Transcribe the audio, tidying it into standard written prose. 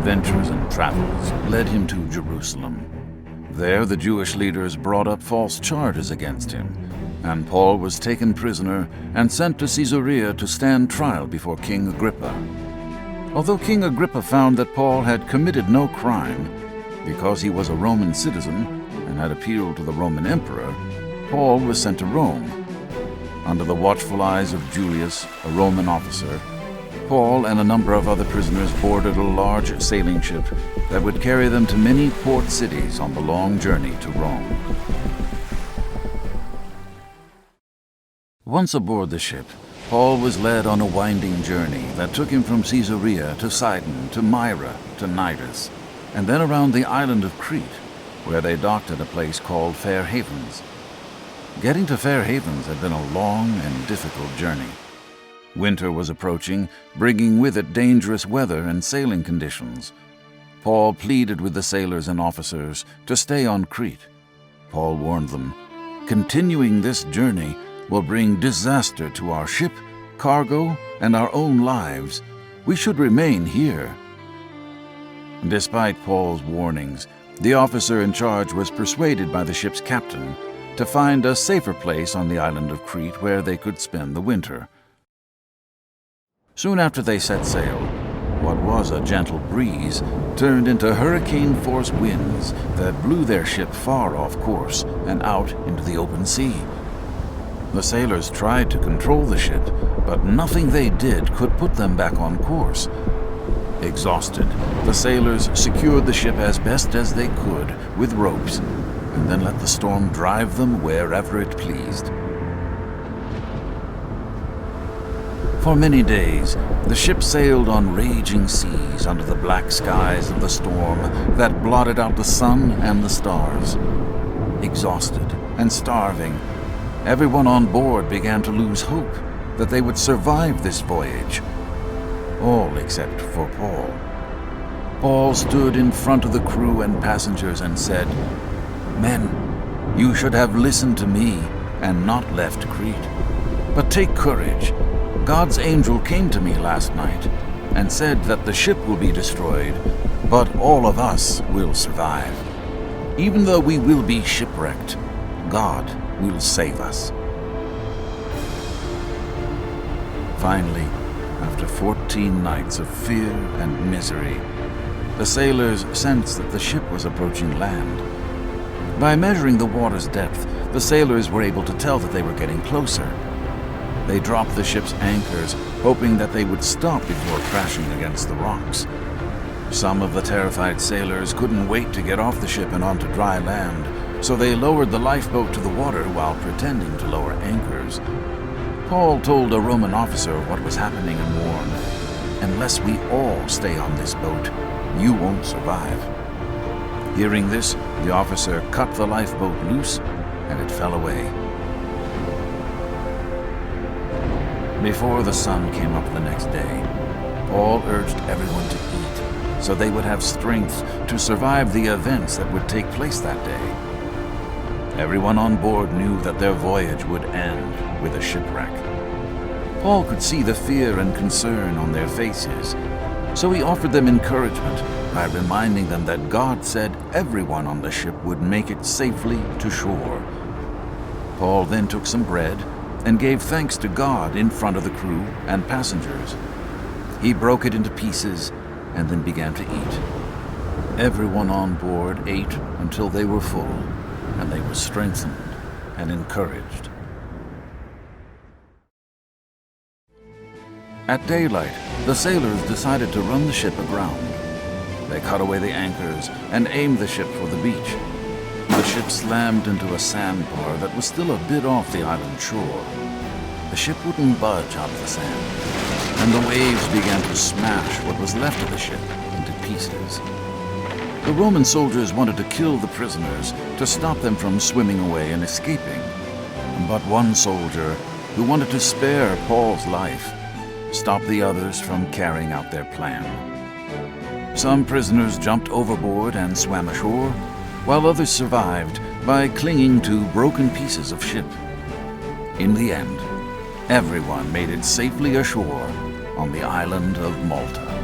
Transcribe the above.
adventures and travels led him to Jerusalem. There, the Jewish leaders brought up false charges against him, and Paul was taken prisoner and sent to Caesarea to stand trial before King Agrippa. Although King Agrippa found that Paul had committed no crime, because he was a Roman citizen and had appealed to the Roman emperor, Paul was sent to Rome. Under the watchful eyes of Julius, a Roman officer, Paul and a number of other prisoners boarded a large sailing ship that would carry them to many port cities on the long journey to Rome. Once aboard the ship, Paul was led on a winding journey that took him from Caesarea to Sidon, to Myra, to Cnidus, and then around the island of Crete, where they docked at a place called Fair Havens. Getting to Fair Havens had been a long and difficult journey. Winter was approaching, bringing with it dangerous weather and sailing conditions. Paul pleaded with the sailors and officers to stay on Crete. Paul warned them, "Continuing this journey will bring disaster to our ship, cargo, and our own lives. We should remain here." Despite Paul's warnings, the officer in charge was persuaded by the ship's captain to find a safer place on the island of Crete where they could spend the winter. Soon after they set sail, what was a gentle breeze turned into hurricane-force winds that blew their ship far off course and out into the open sea. The sailors tried to control the ship, but nothing they did could put them back on course. Exhausted, the sailors secured the ship as best as they could with ropes, and then let the storm drive them wherever it pleased. For many days, the ship sailed on raging seas under the black skies of the storm that blotted out the sun and the stars. Exhausted and starving, everyone on board began to lose hope that they would survive this voyage. All except for Paul. Paul stood in front of the crew and passengers and said, "Men, you should have listened to me and not left Crete. But take courage. God's angel came to me last night and said that the ship will be destroyed, but all of us will survive. Even though we will be shipwrecked, God will save us." Finally, after 14 nights of fear and misery, the sailors sensed that the ship was approaching land. By measuring the water's depth, the sailors were able to tell that they were getting closer. They dropped the ship's anchors, hoping that they would stop before crashing against the rocks. Some of the terrified sailors couldn't wait to get off the ship and onto dry land, so they lowered the lifeboat to the water while pretending to lower anchors. Paul told a Roman officer what was happening and warned, "Unless we all stay on this boat, you won't survive." Hearing this, the officer cut the lifeboat loose, and it fell away. Before the sun came up the next day, Paul urged everyone to eat, so they would have strength to survive the events that would take place that day. Everyone on board knew that their voyage would end with a shipwreck. Paul could see the fear and concern on their faces, so he offered them encouragement by reminding them that God said everyone on the ship would make it safely to shore. Paul then took some bread and gave thanks to God in front of the crew and passengers. He broke it into pieces and then began to eat. Everyone on board ate until they were full, and they were strengthened and encouraged. At daylight, the sailors decided to run the ship aground. They cut away the anchors and aimed the ship for the beach. The ship slammed into a sandbar that was still a bit off the island shore. The ship wouldn't budge out of the sand, and the waves began to smash what was left of the ship into pieces. The Roman soldiers wanted to kill the prisoners to stop them from swimming away and escaping. But one soldier, who wanted to spare Paul's life, stopped the others from carrying out their plan. Some prisoners jumped overboard and swam ashore, while others survived by clinging to broken pieces of ship. In the end, everyone made it safely ashore on the island of Malta.